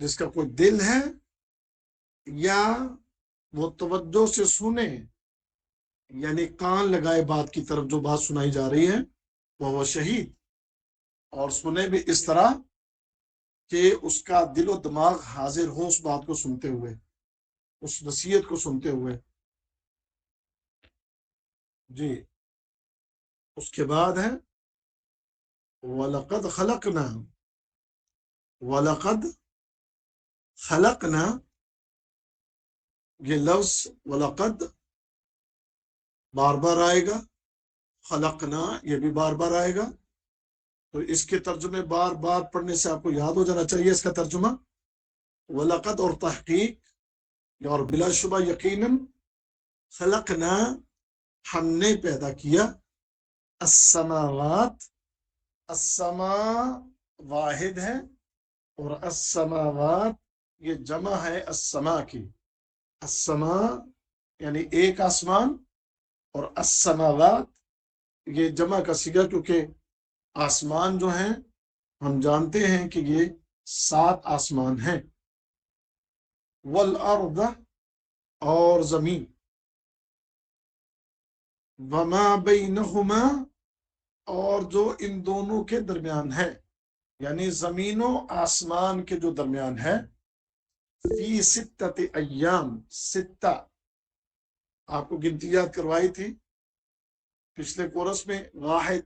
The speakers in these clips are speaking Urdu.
جس کا کوئی دل ہے یا وہ توجہ سے سنے، یعنی کان لگائے بات کی طرف جو بات سنائی جا رہی ہے، وہ شہید، اور سنے بھی اس طرح کہ اس کا دل و دماغ حاضر ہو اس بات کو سنتے ہوئے، اس نصیحت کو سنتے ہوئے۔ جی، اس کے بعد ہے وَلَقَدْ خَلَقْنَا، وَلَقَدْ خَلَقْنَا، یہ لفظ وَلَقَدْ بار بار آئے گا، خلقنا یہ بھی بار بار آئے گا، تو اس کے ترجمے بار بار پڑھنے سے آپ کو یاد ہو جانا چاہیے اس کا ترجمہ۔ وَلَقَدْ اور تحقیق اور بلا شبہ یقیناً، خلقنا ہم نے پیدا کیا، السماوات، السما واحد ہے اور السماوات یہ جمع ہے السما کی، السما یعنی ایک آسمان، اور السماوات یہ جمع کا صیغہ، کیونکہ آسمان جو ہیں ہم جانتے ہیں کہ یہ 7 آسمان ہیں، والارض اور زمین، وما بینہما اور جو ان دونوں کے درمیان ہے، یعنی زمین و آسمان کے جو درمیان ہے، فی 6 ایام، 6 آپ کو گنتی یاد کروائی تھی پچھلے کورس میں، واحد،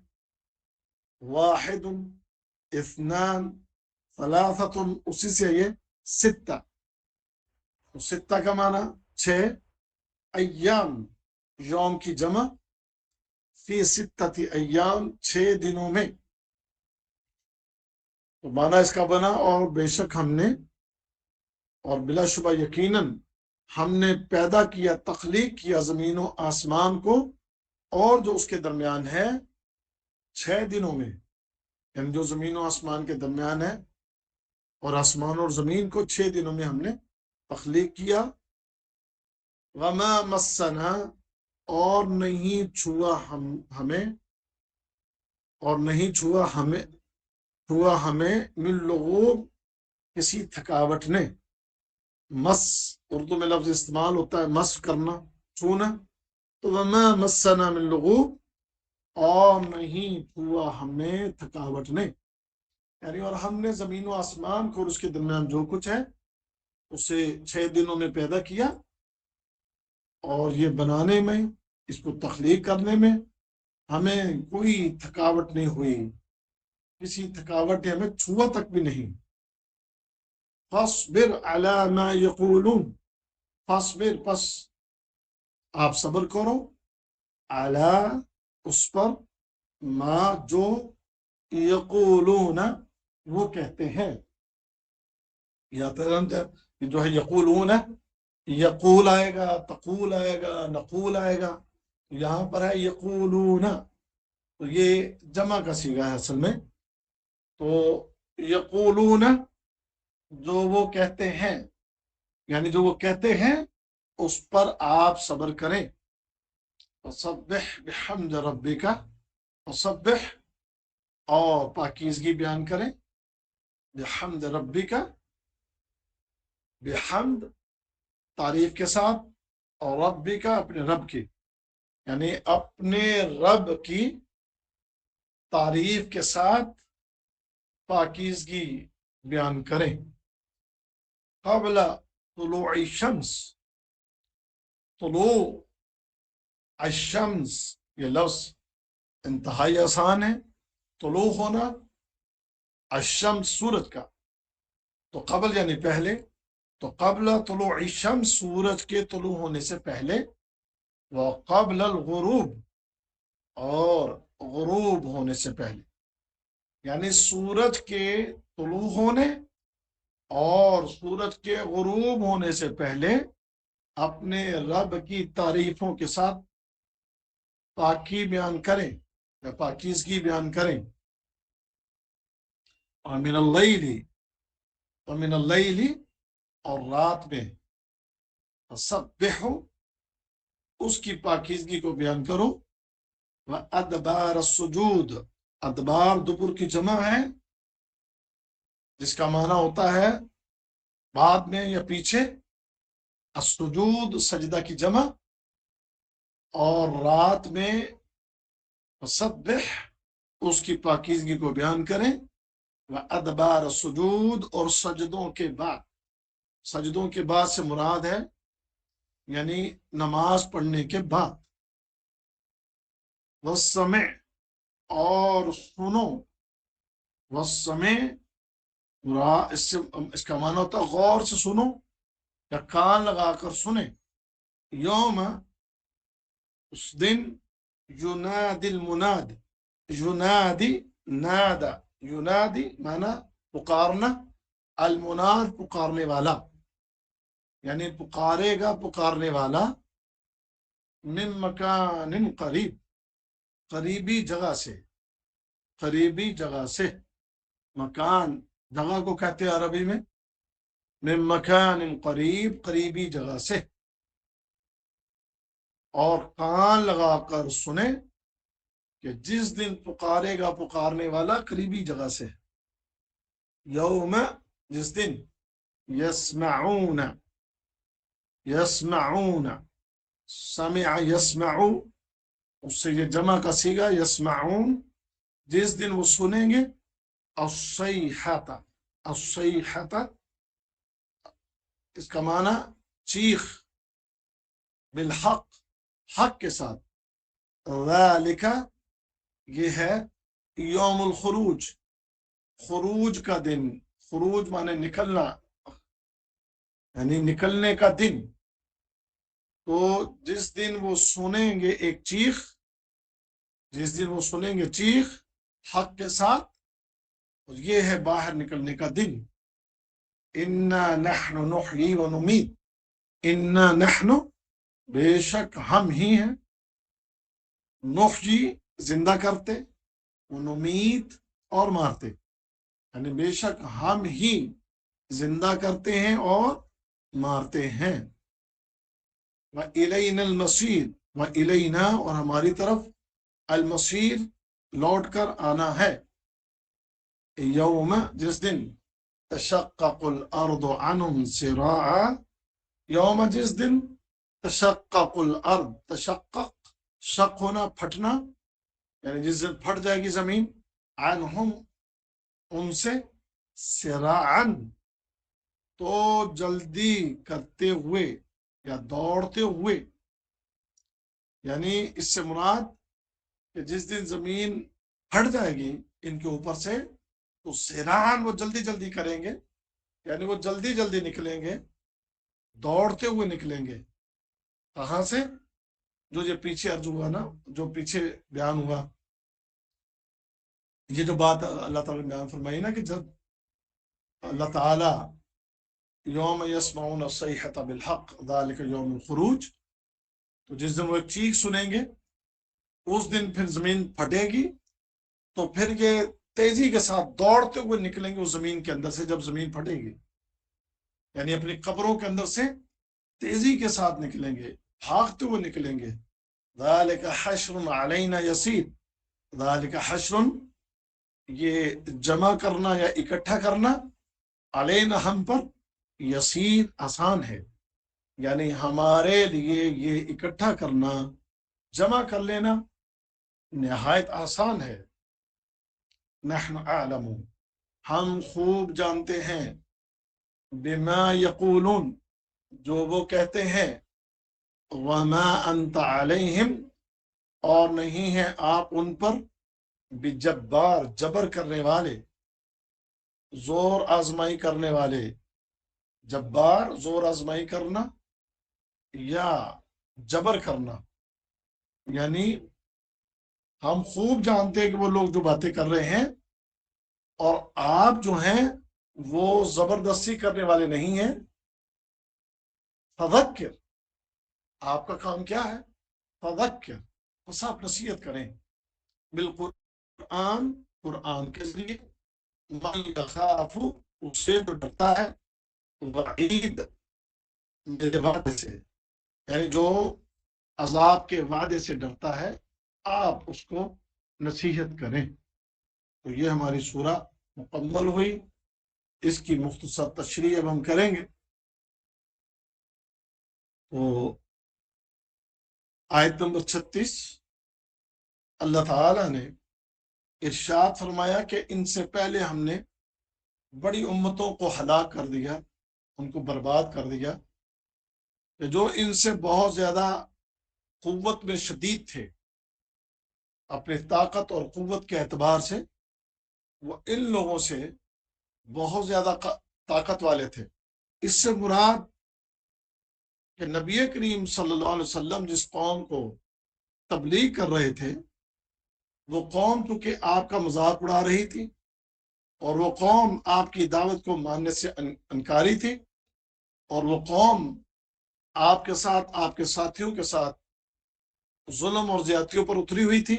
واحد، اثنان، ثلاثۃ، اسی سے یہ 6، 6 کا معنی 6، ایام یوم کی جمع، فی 6 ایام 6 دنوں میں، تو معنی اس کا بنا اور بے شک ہم نے، اور بلا شبہ یقیناً ہم نے پیدا کیا، تخلیق کیا زمین و آسمان کو اور جو اس کے درمیان ہے 6 دنوں میں، یعنی جو زمین و آسمان کے درمیان ہے اور آسمان اور زمین کو 6 دنوں میں ہم نے تخلیق کیا۔ وما مسنا اور نہیں چھوا ہمیں، اور نہیں چھوا ہمیں من لغوب کسی تھکاوٹ نے، مس اردو میں لفظ استعمال ہوتا ہے مس کرنا، چھونا، تو وما مسنا من لغوب اور نہیں چھوا ہمیں تھکاوٹ نے، یعنی اور ہم نے زمین و آسمان کو اور اس کے درمیان جو کچھ ہے اسے 6 دنوں میں پیدا کیا، اور یہ بنانے میں، اس کو تخلیق کرنے میں ہمیں کوئی تھکاوٹ نہیں ہوئی، کسی تھکاوٹ نے ہمیں چھوا تک بھی نہیں۔ فاصبر علی ما یقولون، فاصبر پس آپ صبر کرو، علی اس پر، ما جو، یقولون وہ کہتے ہیں، یا جو ہے یقولون، یقول آئے گا، تقول آئے گا، نقول آئے گا، یہاں پر ہے یقولون، تو یہ جمع کا صیغہ ہے اصل میں، تو یقولون جو وہ کہتے ہیں، یعنی جو وہ کہتے ہیں اس پر آپ صبر کریں۔ فسبح بحمد ربک، فسبح اور پاکیزگی بیان کریں، بحمد ربک، بحمد تعریف کے ساتھ، اور ربک اپنے رب کی، یعنی اپنے رب کی تعریف کے ساتھ پاکیزگی بیان کریں۔ قبل طلوع الشمس، طلوع الشمس یہ لفظ انتہائی آسان ہے، طلوع ہونا، الشمس سورج کا، تو قبل یعنی پہلے، تو قبل طلوع الشمس سورج کے طلوع ہونے سے پہلے، وقبل الغروب اور غروب ہونے سے پہلے، یعنی سورج کے طلوع ہونے اور سورج کے غروب ہونے سے پہلے اپنے رب کی تعریفوں کے ساتھ پاکی بیان کریں یا پاکیزگی بیان کریں۔ ومن اللیل اور رات میں، فسبحوا اس کی پاکیزگی کو بیان کرو، وادبار السجود، ادبار دبر کی جمع ہے، جس کا معنی ہوتا ہے بعد میں یا پیچھے السجود سجدہ کی جمع، اور رات میں فسبح اس کی پاکیزگی کو بیان کریں، وادبار السجود اور سجدوں کے بعد، سجدوں کے بعد سے مراد ہے یعنی نماز پڑھنے کے بعد، والسمع اور سنو، والسمع اس کا معنی ہوتا ہے غور سے سنو یا کان لگا کر سنیں، یوم اس دن، ینادی المناد، ینادی نادا، ینادی معنی پکارنا، المناد پکارنے والا، یعنی پکارے گا پکارنے والا، من مکان قریب، قریبی جگہ سے، قریبی جگہ سے، مکان جگہ کو کہتے ہیں عربی میں، من مکان قریب، قریبی جگہ سے، اور کان لگا کر سنیں کہ جس دن پکارے گا پکارنے والا قریبی جگہ سے، یوم جس دن، یسمعون، یسمعون، سمع یسمع، اس سے یہ جمع کا صیغہ یسمعون، جس دن وہ سنیں گے، الصیحۃ، الصیحۃ اس کا معنی چیخ، بالحق، حق کے ساتھ، ذالک یہ ہے یوم الخروج، خروج کا دن، خروج معنی نکلنا، یعنی نکلنے کا دن، تو جس دن وہ سنیں گے ایک چیخ، جس دن وہ سنیں گے چیخ حق کے ساتھ، یہ ہے باہر نکلنے کا دن، انا نحن نحیی و نمیت، انا نحن بے شک ہم ہی ہیں، نحیی زندہ کرتے، و نمیت اور مارتے، یعنی بے شک ہم ہی زندہ کرتے ہیں اور مارتے ہیں، وَإِلَيْنَا الْمَصِيرُ، وَإِلَيْنَا اور ہماری طرف، المصیر لوٹ کر آنا ہے، یوم جس دن، تشقق الارض عنهم سراعا، یوم جس دن، تشقق الارض، تشقق شق ہونا پھٹنا، یعنی جس دن پھٹ جائے گی زمین، عنہم ان سے، سراعا تو جلدی کرتے ہوئے یا دوڑتے ہوئے، یعنی اس سے مراد کہ جس دن زمین پھٹ جائے گی ان کے اوپر سے، تو سراعا وہ جلدی جلدی کریں گے، یعنی وہ جلدی جلدی نکلیں گے، دوڑتے ہوئے نکلیں گے، کہاں سے، جو یہ پیچھے عرض ہوا نا، جو پیچھے بیان ہوا، یہ جو بات اللہ تعالیٰ نے بیان فرمائی نا کہ جب اللہ تعالیٰ یوم یسمعون الصیحۃ بالحق ذالک یوم الخروج، تو جس دن وہ ایک چیخ سنیں گے اس دن پھر زمین پھٹے گی، تو پھر یہ تیزی کے ساتھ دوڑتے ہوئے نکلیں گے اس زمین کے اندر سے جب زمین پھٹے گی، یعنی اپنی قبروں کے اندر سے تیزی کے ساتھ نکلیں گے، بھاگتے ہوئے نکلیں گے، ذالک حشر علینا یسیر، ذالک حشر یہ جمع کرنا یا اکٹھا کرنا، علینا ہم پر، یسیر آسان ہے، یعنی ہمارے لیے یہ اکٹھا کرنا، جمع کر لینا نہایت آسان ہے، نحن اعلم ہم خوب جانتے ہیں، بما یقولون جو وہ کہتے ہیں، وما انت علیہم اور نہیں ہے آپ ان پر، بجبار جبر کرنے والے، زور آزمائی کرنے والے، جبار زور آزمائی کرنا یا جبر کرنا، یعنی ہم خوب جانتے ہیں کہ وہ لوگ جو باتیں کر رہے ہیں، اور آپ جو ہیں وہ زبردستی کرنے والے نہیں ہیں، فذکر آپ کا کام کیا ہے، فذکر بس آپ نصیحت کریں، بالقرآن قرآن کے ذریعے، من یخاف اس سے جو ڈرتا ہے، وعید میرے وعدے سے، یعنی جو عذاب کے وعدے سے ڈرتا ہے آپ اس کو نصیحت کریں، تو یہ ہماری سورہ مکمل ہوئی، اس کی مختصر تشریح اب ہم کریں گے۔ تو آیت نمبر 36 اللہ تعالی نے ارشاد فرمایا کہ ان سے پہلے ہم نے بڑی امتوں کو ہلاک کر دیا، ان کو برباد کر دیا، کہ جو ان سے بہت زیادہ قوت میں شدید تھے، اپنے طاقت اور قوت کے اعتبار سے وہ ان لوگوں سے بہت زیادہ طاقت والے تھے۔ اس سے مراد کہ نبی کریم صلی اللہ علیہ وسلم جس قوم کو تبلیغ کر رہے تھے، وہ قوم چونکہ آپ کا مذاق اڑا رہی تھی، اور وہ قوم آپ کی دعوت کو ماننے سے انکاری تھی، اور وہ قوم آپ کے ساتھ، آپ کے ساتھیوں کے ساتھ ظلم اور زیادتیوں پر اتری ہوئی تھی،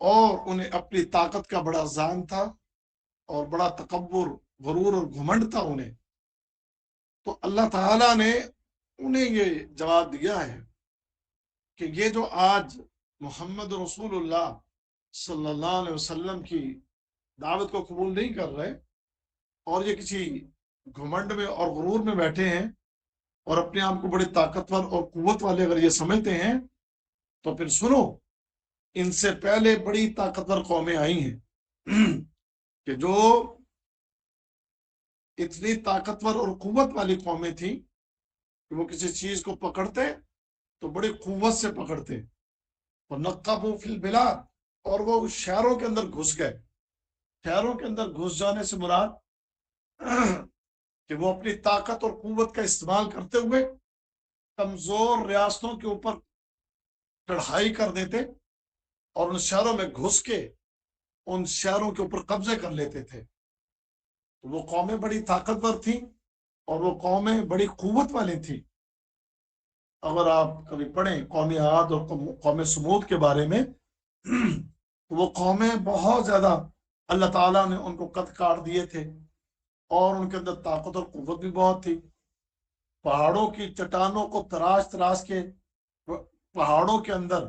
اور انہیں اپنی طاقت کا بڑا ذہن تھا اور بڑا تکبر، غرور اور گھمنڈ تھا انہیں۔ تو اللہ تعالیٰ نے انہیں یہ جواب دیا ہے کہ یہ جو آج محمد رسول اللہ صلی اللہ علیہ وسلم کی دعوت کو قبول نہیں کر رہے، اور یہ کسی گھمنڈ میں اور غرور میں بیٹھے ہیں، اور اپنے آپ کو بڑے طاقتور اور قوت والے اگر یہ سمجھتے ہیں، تو پھر سنو، ان سے پہلے بڑی طاقتور قومیں آئی ہیں کہ جو اتنی طاقتور اور قوت والی قومیں تھیں کہ وہ کسی چیز کو پکڑتے تو بڑی قوت سے پکڑتے، اور نقبوا فی البلاد، اور وہ شہروں کے اندر گھس گئے۔ شہروں کے اندر گھس جانے سے مراد کہ وہ اپنی طاقت اور قوت کا استعمال کرتے ہوئے کمزور ریاستوں کے اوپر چڑھائی کر دیتے، اور ان شہروں میں گھس کے ان شہروں کے اوپر قبضے کر لیتے تھے۔ وہ قومیں بڑی طاقتور تھیں، اور وہ قومیں بڑی قوت والی تھیں۔ اگر آپ کبھی پڑھیں قوم عاد اور قوم سمود کے بارے میں، وہ قومیں بہت زیادہ اللہ تعالیٰ نے ان کو قد کاٹ دیے تھے، اور ان کے اندر طاقت اور قوت بھی بہت تھی۔ پہاڑوں کی چٹانوں کو تراش تراش کے پہاڑوں کے اندر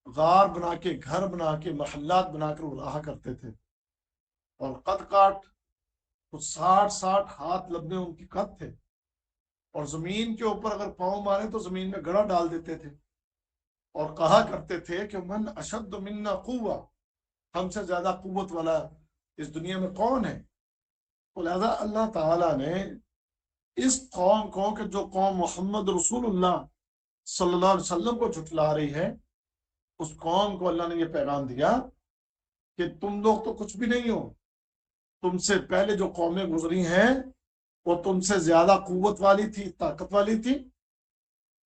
غار بنا کے، گھر بنا کے، محلات بنا کر وہ رہا کرتے تھے، اور قد کاٹ کچھ 60 ہاتھ لمبے ان کی قد تھے، اور زمین کے اوپر اگر پاؤں مارے تو زمین میں گڑا ڈال دیتے تھے، اور کہا کرتے تھے کہ من اشد منا قوہ، ہم سے زیادہ قوت والا اس دنیا میں کون ہے؟ تو لہذا اللہ تعالیٰ نے اس قوم کو، کہ جو قوم محمد رسول اللہ صلی اللہ علیہ وسلم کو جھٹلا رہی ہے، اس قوم کو اللہ نے یہ پیغام دیا کہ تم لوگ تو کچھ بھی نہیں ہو، تم سے پہلے جو قومیں گزری ہیں وہ تم سے زیادہ قوت والی تھی، طاقت والی تھی،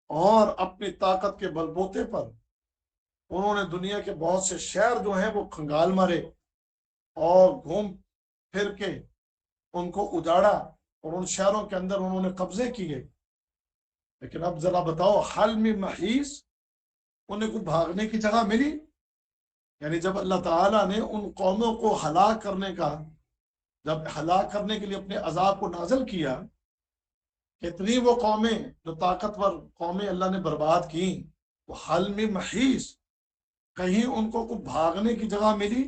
اور اپنی طاقت کے بل بوتے پر انہوں نے دنیا کے بہت سے شہر جو ہیں وہ کھنگال مارے، اور گھوم پھر کے ان کو اجاڑا، اور ان شہروں کے اندر انہوں نے قبضے کیے۔ لیکن اب ذرا بتاؤ، حل میں محیص، انہیں کو بھاگنے کی جگہ ملی؟ یعنی جب اللہ تعالیٰ نے ان قوموں کو ہلاک کرنے کا، جب ہلاک کرنے کے لیے اپنے عذاب کو نازل کیا، کتنی وہ قومیں جو طاقتور قومیں اللہ نے برباد کی، وہ حل میں محیص، کہیں ان کو کوئی بھاگنے کی جگہ ملی؟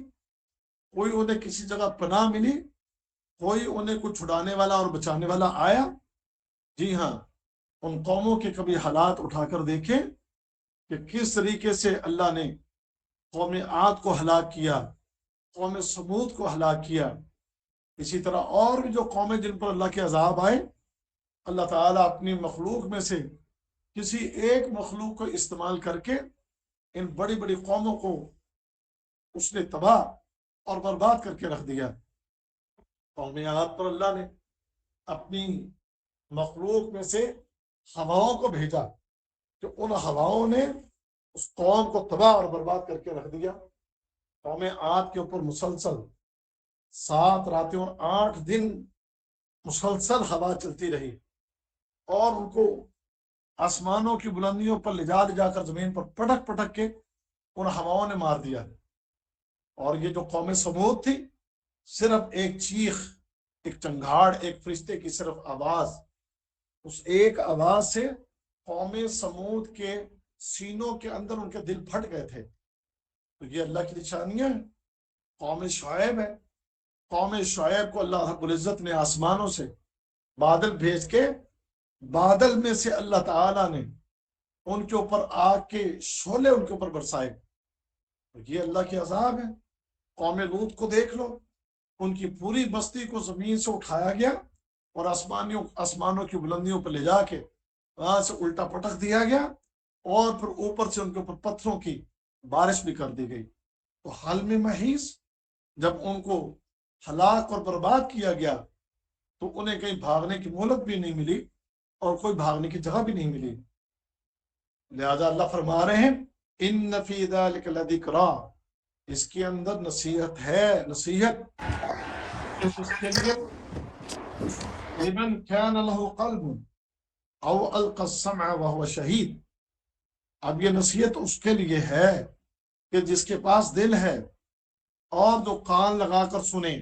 کوئی انہیں کسی جگہ پناہ ملی؟ کوئی انہیں کوئی چھڑانے والا اور بچانے والا آیا؟ جی ہاں، ان قوموں کے کبھی حالات اٹھا کر دیکھیں کہ کس طریقے سے اللہ نے قوم عاد کو ہلاک کیا، قوم سمود کو ہلاک کیا۔ اسی طرح اور بھی جو قومیں جن پر اللہ کے عذاب آئے، اللہ تعالیٰ اپنی مخلوق میں سے کسی ایک مخلوق کو استعمال کر کے ان بڑی بڑی قوموں کو اس نے تباہ اور برباد کر کے رکھ دیا۔ قوم عاد پر اللہ نے اپنی مخلوق میں سے ہواؤں کو بھیجا، کہ ان ہواؤں نے اس قوم کو تباہ اور برباد کر کے رکھ دیا۔ قوم عاد کے اوپر مسلسل 7 راتیں اور 8 دن مسلسل ہوا چلتی رہی، اور ان کو آسمانوں کی بلندیوں پر لے جا کر زمین پر پٹک پٹک کے ان ہواؤں نے مار دیا۔ اور یہ جو قوم سمود تھی، صرف ایک چیخ، ایک چنگھاڑ، ایک فرشتے کی صرف آواز، اس ایک آواز سے قوم سمود کے سینوں کے اندر ان کے دل پھٹ گئے تھے۔ تو یہ اللہ کی نشانیاں ہیں۔ قوم شعیب ہے، قوم شعیب کو اللہ رب العزت نے آسمانوں سے بادل بھیج کے بادل میں سے اللہ تعالیٰ نے ان کے اوپر آگ کے شعلے ان کے اوپر برسائے. یہ اللہ کے عذاب ہے. قوم لوط کو دیکھ لو، ان کی پوری بستی کو زمین سے اٹھایا گیا اور آسمانوں کی بلندیوں پر لے جا کے وہاں سے الٹا پٹک دیا گیا، اور پھر اوپر سے ان کے اوپر پتھروں کی بارش بھی کر دی گئی. تو حال میں محیص جب ان کو ہلاک اور برباد کیا گیا تو انہیں کہیں بھاگنے کی مہلت بھی نہیں ملی اور کوئی بھاگنے کی جگہ بھی نہیں ملی. لہذا اللہ فرما رہے ہیں ان فی ذلک لذکریٰ، اس کے اندر نصیحت ہے، نصیحت اس کے لیے لمن کان لہ قلب او القى السمع وهو شہید. اب یہ نصیحت اس کے لیے ہے کہ جس کے پاس دل ہے اور جو کان لگا کر سنے،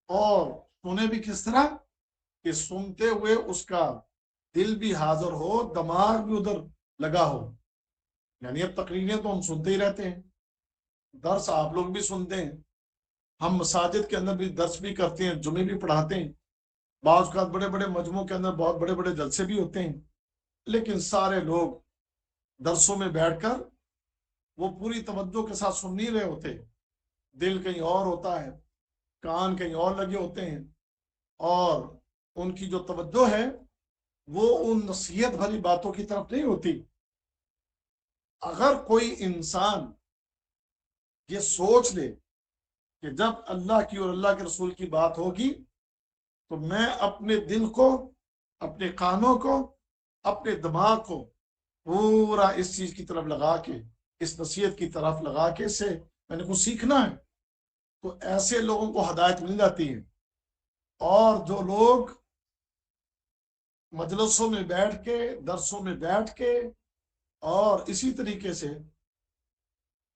اور سنے بھی کس طرح کہ سنتے ہوئے اس کا دل بھی حاضر ہو، دماغ بھی ادھر لگا ہو. یعنی اب تقریریں تو ہم سنتے ہی رہتے ہیں، درس آپ لوگ بھی سنتے ہیں، ہم مساجد کے اندر بھی درس بھی کرتے ہیں، جمعے بھی پڑھاتے ہیں، بعض اوقات بڑے بڑے مجموعوں کے اندر بہت بڑے بڑے جلسے بھی ہوتے ہیں، لیکن سارے لوگ درسوں میں بیٹھ کر وہ پوری توجہ کے ساتھ سن نہیں رہے ہوتے. دل کہیں اور ہوتا ہے، کان کہیں اور لگے ہوتے ہیں، اور ان کی جو توجہ ہے وہ ان نصیحت بھری باتوں کی طرف نہیں ہوتی. اگر کوئی انسان یہ سوچ لے کہ جب اللہ کی اور اللہ کے رسول کی بات ہوگی تو میں اپنے دل کو، اپنے کانوں کو، اپنے دماغ کو پورا اس چیز کی طرف لگا کے، اس نصیحت کی طرف لگا کے سے میں نے کچھ سیکھنا ہے، تو ایسے لوگوں کو ہدایت مل جاتی ہے. اور جو لوگ مجلسوں میں بیٹھ کے، درسوں میں بیٹھ کے، اور اسی طریقے سے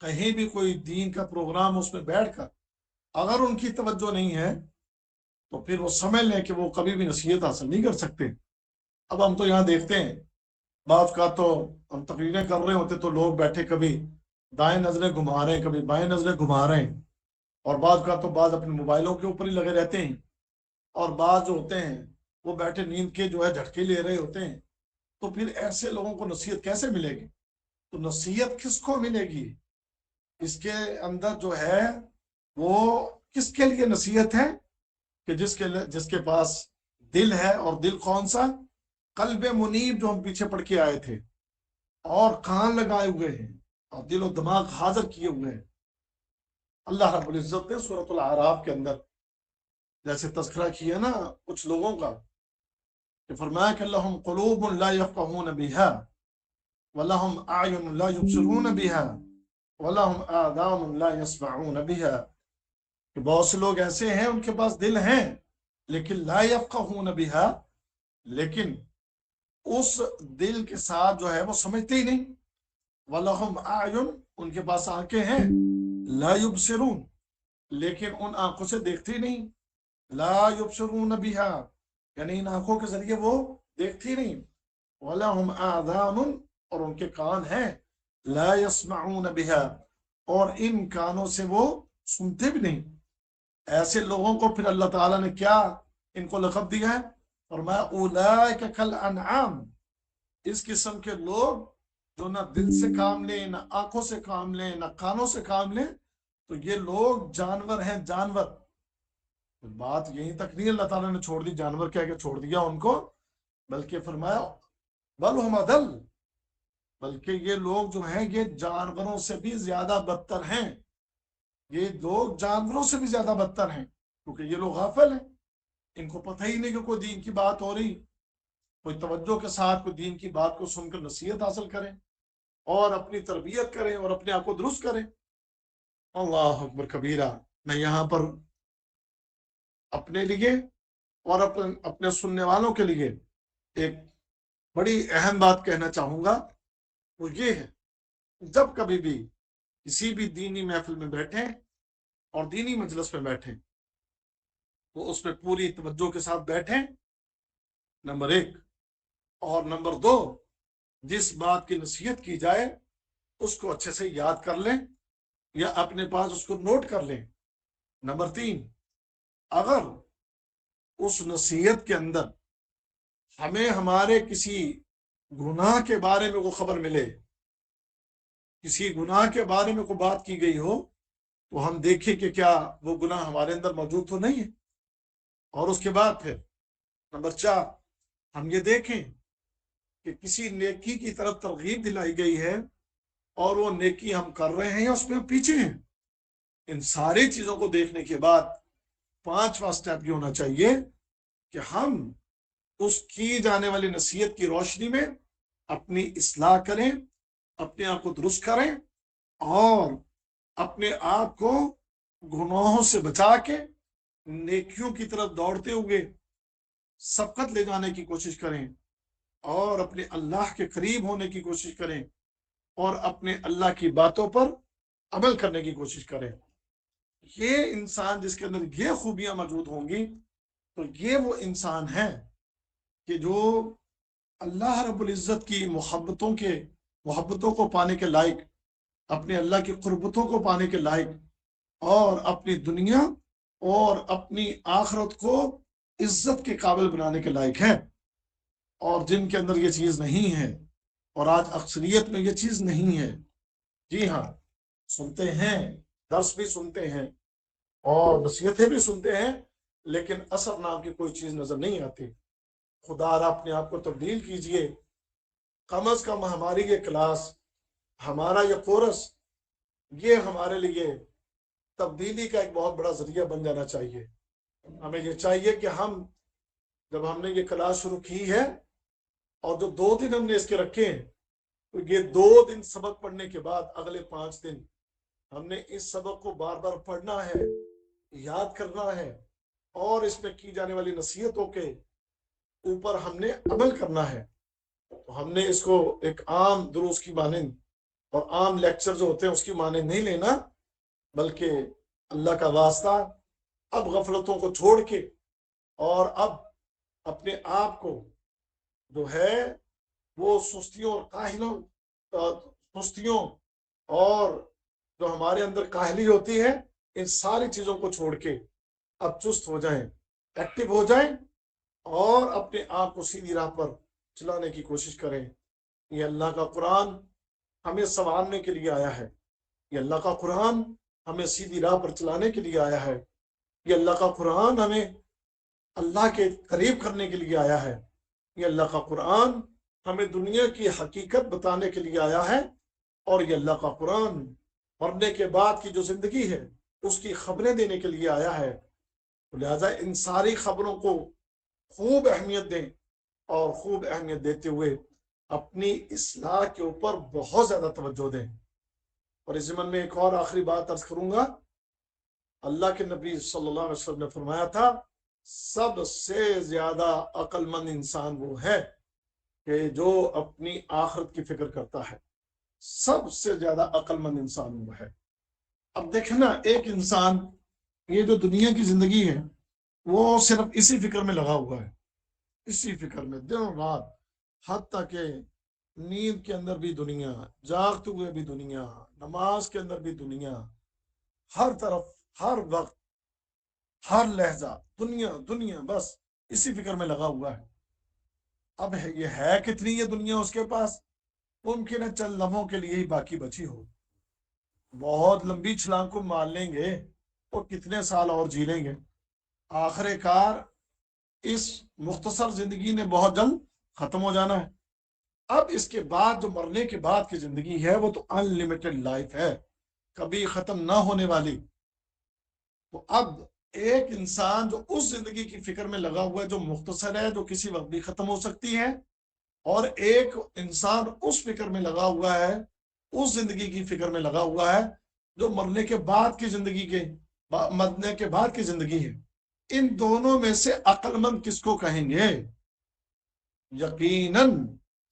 کہیں بھی کوئی دین کا پروگرام اس میں بیٹھ کر اگر ان کی توجہ نہیں ہے تو پھر وہ سمجھ لیں کہ وہ کبھی بھی نصیحت حاصل نہیں کر سکتے. اب ہم تو یہاں دیکھتے ہیں بعض کا تو ہم تقریریں کر رہے ہوتے تو لوگ بیٹھے کبھی دائیں نظریں گھما رہے ہیں، کبھی بائیں نظریں گھما رہے ہیں، اور بعض کا تو بعض اپنے موبائلوں کے اوپر ہی لگے رہتے ہیں، اور بعض جو ہوتے ہیں وہ بیٹھے نیند کے جو ہے جھٹکے لے رہے ہوتے ہیں. تو پھر ایسے لوگوں کو نصیحت کیسے ملے گی؟ تو نصیحت کس کو ملے گی؟ اس کے اندر جو ہے وہ کس کے لیے نصیحت ہے کہ جس کے پاس دل ہے، اور دل کون سا؟ قلب منیب جو ہم پیچھے پڑھ کے آئے تھے، اور کان لگائے ہوئے ہیں اور دل و دماغ حاضر کیے ہوئے ہیں. اللہ رب العزت نے سورۃ الاعراف کے اندر جیسے تذکرہ کیا نا کچھ لوگوں کا، کہ فرمایا کہ لہم قلوب لا یفقہون بہا ولہم اعین لا یبصرون بہا ولہم آذان لا یسمعون بہا. کہ بہت سے لوگ ایسے ہیں ان کے پاس دل ہیں لیکن لا یفقہون بہا، لیکن اس دل کے ساتھ جو ہے وہ سمجھتے ہی نہیں. وَلَهُمْ أَعْيُنٌ، ان کے پاس آنکھیں ہیں، لا يبصرون، لیکن ان آنکھوں سے دیکھتی نہیں. لا يبصرون بها، یعنی ان آنکھوں کے ذریعے وہ دیکھتی نہیں. وَلَهُمْ آذَانٌ، اور ان کے کان ہیں، لا يسمعون بها، اور ان کانوں سے وہ سنتے بھی نہیں. ایسے لوگوں کو پھر اللہ تعالیٰ نے کیا ان کو لقب دیا ہے؟ فرمایا اولئک کالانعام، اس قسم کے لوگ جو نہ دل سے کام لیں، نہ آنکھوں سے کام لیں، نہ کانوں سے کام لیں، تو یہ لوگ جانور ہیں، جانور. بات یہیں تک نہیں اللہ تعالیٰ نے چھوڑ دی، جانور کہہ کے چھوڑ دیا ان کو، بلکہ فرمایا بل ہم اضل، بلکہ یہ لوگ جو ہیں یہ جانوروں سے بھی زیادہ بدتر ہیں. یہ لوگ جانوروں سے بھی زیادہ بدتر ہیں کیونکہ یہ لوگ غافل ہیں، ان کو پتہ ہی نہیں کہ کوئی دین کی بات ہو رہی، کوئی توجہ کے ساتھ کوئی دین کی بات کو سن کر نصیحت حاصل کریں اور اپنی تربیت کریں اور اپنے آپ کو درست کریں. اللہ اکبر کبیرہ. میں یہاں پر اپنے لیے اور اپنے سننے والوں کے لیے ایک بڑی اہم بات کہنا چاہوں گا، وہ یہ ہے جب کبھی بھی کسی بھی دینی محفل میں بیٹھیں اور دینی مجلس میں بیٹھیں تو اس میں پوری توجہ کے ساتھ بیٹھیں، نمبر 1. اور نمبر 2، جس بات کی نصیحت کی جائے اس کو اچھے سے یاد کر لیں یا اپنے پاس اس کو نوٹ کر لیں. نمبر 3، اگر اس نصیحت کے اندر ہمیں ہمارے کسی گناہ کے بارے میں کوئی خبر ملے، کسی گناہ کے بارے میں کوئی بات کی گئی ہو، تو ہم دیکھیں کہ کیا وہ گناہ ہمارے اندر موجود تو نہیں ہے۔ اور اس کے بعد پھر نمبر 4، ہم یہ دیکھیں کہ کسی نیکی کی طرف ترغیب دلائی گئی ہے اور وہ نیکی ہم کر رہے ہیں یا اس میں ہم پیچھے ہیں۔ ان ساری چیزوں کو دیکھنے کے بعد 5واں سٹیپ یہ ہونا چاہیے کہ ہم اس کی جانے والی نصیحت کی روشنی میں اپنی اصلاح کریں، اپنے آپ کو درست کریں، اور اپنے آپ کو گناہوں سے بچا کے نیکیوں کی طرف دوڑتے ہوئے سبقت لے جانے کی کوشش کریں، اور اپنے اللہ کے قریب ہونے کی کوشش کریں، اور اپنے اللہ کی باتوں پر عمل کرنے کی کوشش کریں۔ یہ انسان جس کے اندر یہ خوبیاں موجود ہوں گی تو یہ وہ انسان ہے کہ جو اللہ رب العزت کی محبتوں کو پانے کے لائق، اپنے اللہ کی قربتوں کو پانے کے لائق، اور اپنی دنیا اور اپنی آخرت کو عزت کے قابل بنانے کے لائق ہے۔ اور جن کے اندر یہ چیز نہیں ہے، اور آج اکثریت میں یہ چیز نہیں ہے، جی ہاں، سنتے ہیں، درس بھی سنتے ہیں اور نصیحتیں بھی سنتے ہیں، لیکن اثر نام کی کوئی چیز نظر نہیں آتی۔ خدا را اپنے آپ کو تبدیل کیجئے، کم از کم ہماری یہ کلاس، ہمارا یہ کورس، یہ ہمارے لیے تبدیلی کا ایک بہت بڑا ذریعہ بن جانا چاہیے۔ ہمیں یہ چاہیے کہ جب ہم نے یہ کلاس شروع کی ہے اور جو 2 دن ہم نے اس کے رکھے ہیں، تو یہ 2 دن سبق پڑھنے کے بعد اگلے 5 دن ہم نے اس سبق کو بار بار پڑھنا ہے، یاد کرنا ہے، اور اس میں کی جانے والی نصیحتوں کے اوپر ہم نے عمل کرنا ہے۔ تو ہم نے اس کو ایک عام دروس کی مانند اور عام لیکچر جو ہوتے ہیں اس کی مانند نہیں لینا، بلکہ اللہ کا واسطہ اب غفلتوں کو چھوڑ کے، اور اب اپنے آپ کو جو ہے وہ سستیوں اور جو ہمارے اندر کاہلی ہوتی ہے، ان ساری چیزوں کو چھوڑ کے اب چست ہو جائیں، ایکٹیو ہو جائیں، اور اپنے آپ کو سیدھی راہ پر چلانے کی کوشش کریں۔ یہ اللہ کا قرآن ہمیں سنوارنے کے لیے آیا ہے، یہ اللہ کا قرآن ہمیں سیدھی راہ پر چلانے کے لیے آیا ہے، یہ اللہ کا قرآن ہمیں اللہ کے قریب کرنے کے لیے آیا ہے، یہ اللہ کا قرآن ہمیں دنیا کی حقیقت بتانے کے لیے آیا ہے، اور یہ اللہ کا قرآن مرنے کے بعد کی جو زندگی ہے اس کی خبریں دینے کے لیے آیا ہے۔ لہذا ان ساری خبروں کو خوب اہمیت دیں، اور خوب اہمیت دیتے ہوئے اپنی اصلاح کے اوپر بہت زیادہ توجہ دیں۔ اور اس ضمن میں ایک اور آخری بات عرض کروں گا۔ اللہ کے نبی صلی اللہ علیہ وسلم نے فرمایا تھا، سب سے زیادہ عقل مند انسان وہ ہے کہ جو اپنی آخرت کی فکر کرتا ہے۔ سب سے زیادہ عقل مند انسان وہ ہے۔ اب دیکھنا، ایک انسان یہ جو دنیا کی زندگی ہے وہ صرف اسی فکر میں لگا ہوا ہے، اسی فکر میں دن رات، حتیٰ کہ نیند کے اندر بھی دنیا، جاگتے ہوئے بھی دنیا، نماز کے اندر بھی دنیا، ہر طرف، ہر وقت، ہر لہجہ دنیا دنیا، بس اسی فکر میں لگا ہوا ہے۔ اب یہ ہے کتنی یہ دنیا اس کے پاس؟ ممکن ہے چند لمحوں کے لیے ہی باقی بچی ہو۔ بہت لمبی چھلانگ کو مار لیں گے اور کتنے سال اور جی لیں گے، آخر کار اس مختصر زندگی نے بہت جلد ختم ہو جانا ہے۔ اب اس کے بعد جو مرنے کے بعد کی زندگی ہے وہ تو ان لمیٹڈ لائف ہے، کبھی ختم نہ ہونے والی۔ تو اب ایک انسان جو اس زندگی کی فکر میں لگا ہوا ہے جو مختصر ہے، جو کسی وقت بھی ختم ہو سکتی ہے، اور ایک انسان اس فکر میں لگا ہوا ہے، اس زندگی کی فکر میں لگا ہوا ہے جو مرنے کے بعد کی زندگی ہے، ان دونوں میں سے عقل مند کس کو کہیں گے؟ یقیناً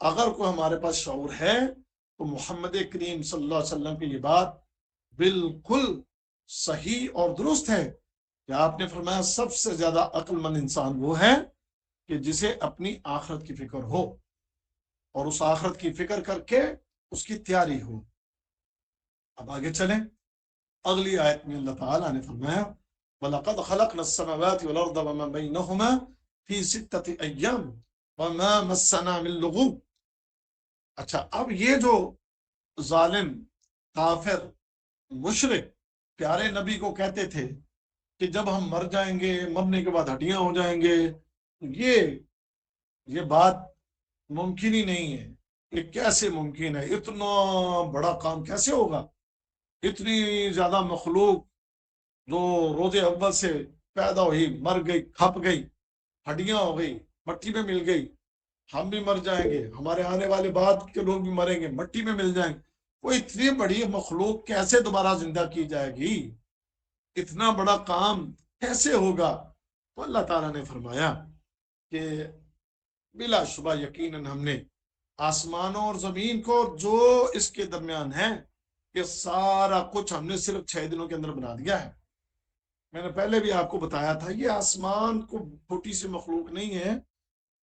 اگر کوئی ہمارے پاس شعور ہے تو محمد کریم صلی اللہ علیہ وسلم کی یہ بات بالکل صحیح اور درست ہے کہ آپ نے فرمایا سب سے زیادہ عقل مند انسان وہ ہے کہ جسے اپنی آخرت کی فکر ہو، اور اس آخرت کی فکر کر کے اس کی تیاری ہو۔ اب آگے چلیں، اگلی آیت میں اللہ تعالیٰ نے فرمایا وَلَقَدْ خَلَقْنَا السَّمَاوَاتِ وَالْأَرْضَ وَمَا بَيْنَهُمَا فِي سِتَّةِ أَيَّامٍ وَمَا مَسَّنَا مِن لُغُوبٍ۔ اچھا، اب یہ جو ظالم، کافر، مشرک پیارے نبی کو کہتے تھے کہ جب ہم مر جائیں گے، مرنے کے بعد ہڈیاں ہو جائیں گے، یہ بات ممکن ہی نہیں ہے، یہ کیسے ممکن ہے؟ اتنا بڑا کام کیسے ہوگا؟ اتنی زیادہ مخلوق جو روز اول سے پیدا ہوئی، مر گئی، کھپ گئی، ہڈیاں ہو گئی، مٹی میں مل گئی، ہم بھی مر جائیں گے، ہمارے آنے والے بعد کے لوگ بھی مریں گے، مٹی میں مل جائیں گے، وہ اتنی بڑی مخلوق کیسے دوبارہ زندہ کی جائے گی؟ اتنا بڑا کام کیسے ہوگا؟ تو اللہ تعالیٰ نے فرمایا کہ بلا شبہ یقیناً ہم نے آسمانوں اور زمین کو جو اس کے درمیان ہے، کہ سارا کچھ ہم نے صرف 6 دنوں کے اندر بنا دیا ہے۔ میں نے پہلے بھی آپ کو بتایا تھا، یہ آسمان کو چھوٹی سی مخلوق نہیں ہے،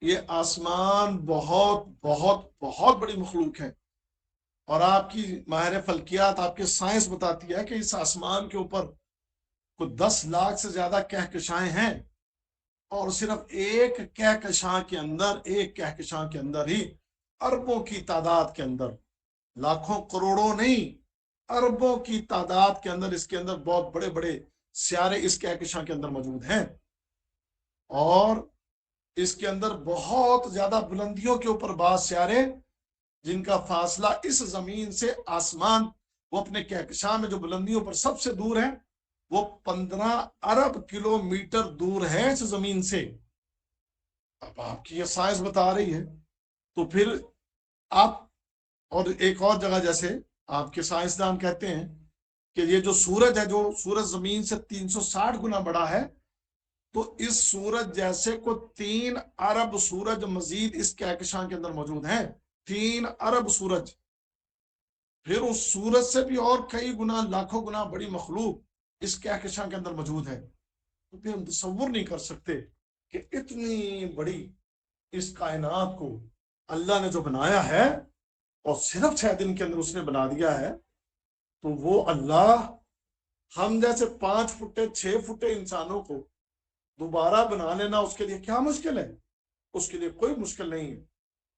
یہ آسمان بہت بہت بہت بڑی مخلوق ہے، اور آپ کی ماہر فلکیات، آپ کے سائنس بتاتی ہے کہ اس آسمان کے اوپر کوئی 10 لاکھ سے زیادہ کہکشائیں ہیں، اور صرف ایک کہکشاں کے اندر ہی اربوں کی تعداد کے اندر، لاکھوں کروڑوں نہیں، اربوں کی تعداد کے اندر اس کے اندر بہت بڑے بڑے سیارے اس کہکشاں کے اندر موجود ہیں، اور اس کے اندر بہت زیادہ بلندیوں کے اوپر بعض سیارے جن کا فاصلہ اس زمین سے آسمان، وہ اپنے کہکشاں میں جو بلندیوں پر سب سے دور ہے، وہ 15 ارب کلومیٹر دور ہے اس زمین سے۔ اب آپ کی یہ سائنس بتا رہی ہے، تو پھر آپ، اور ایک اور جگہ جیسے آپ کے سائنسدان کہتے ہیں کہ یہ جو سورج ہے، جو سورج زمین سے 360 گنا بڑا ہے، تو اس سورج جیسے کو 3 ارب سورج مزید اس کہکشاں کے اندر موجود ہیں، 3 ارب سورج، پھر اس سورج سے بھی اور کئی گنا، لاکھوں گنا بڑی مخلوق اس کہکشاں کے اندر موجود ہے۔ تو پھر ہم تصور نہیں کر سکتے کہ اتنی بڑی اس کائنات کو اللہ نے جو بنایا ہے، اور صرف 6 دن کے اندر اس نے بنا دیا ہے، تو وہ اللہ ہم جیسے 5 فٹے 6 فٹے انسانوں کو دوبارہ بنا لینا، اس کے لیے کیا مشکل ہے؟ اس کے لیے کوئی مشکل نہیں ہے۔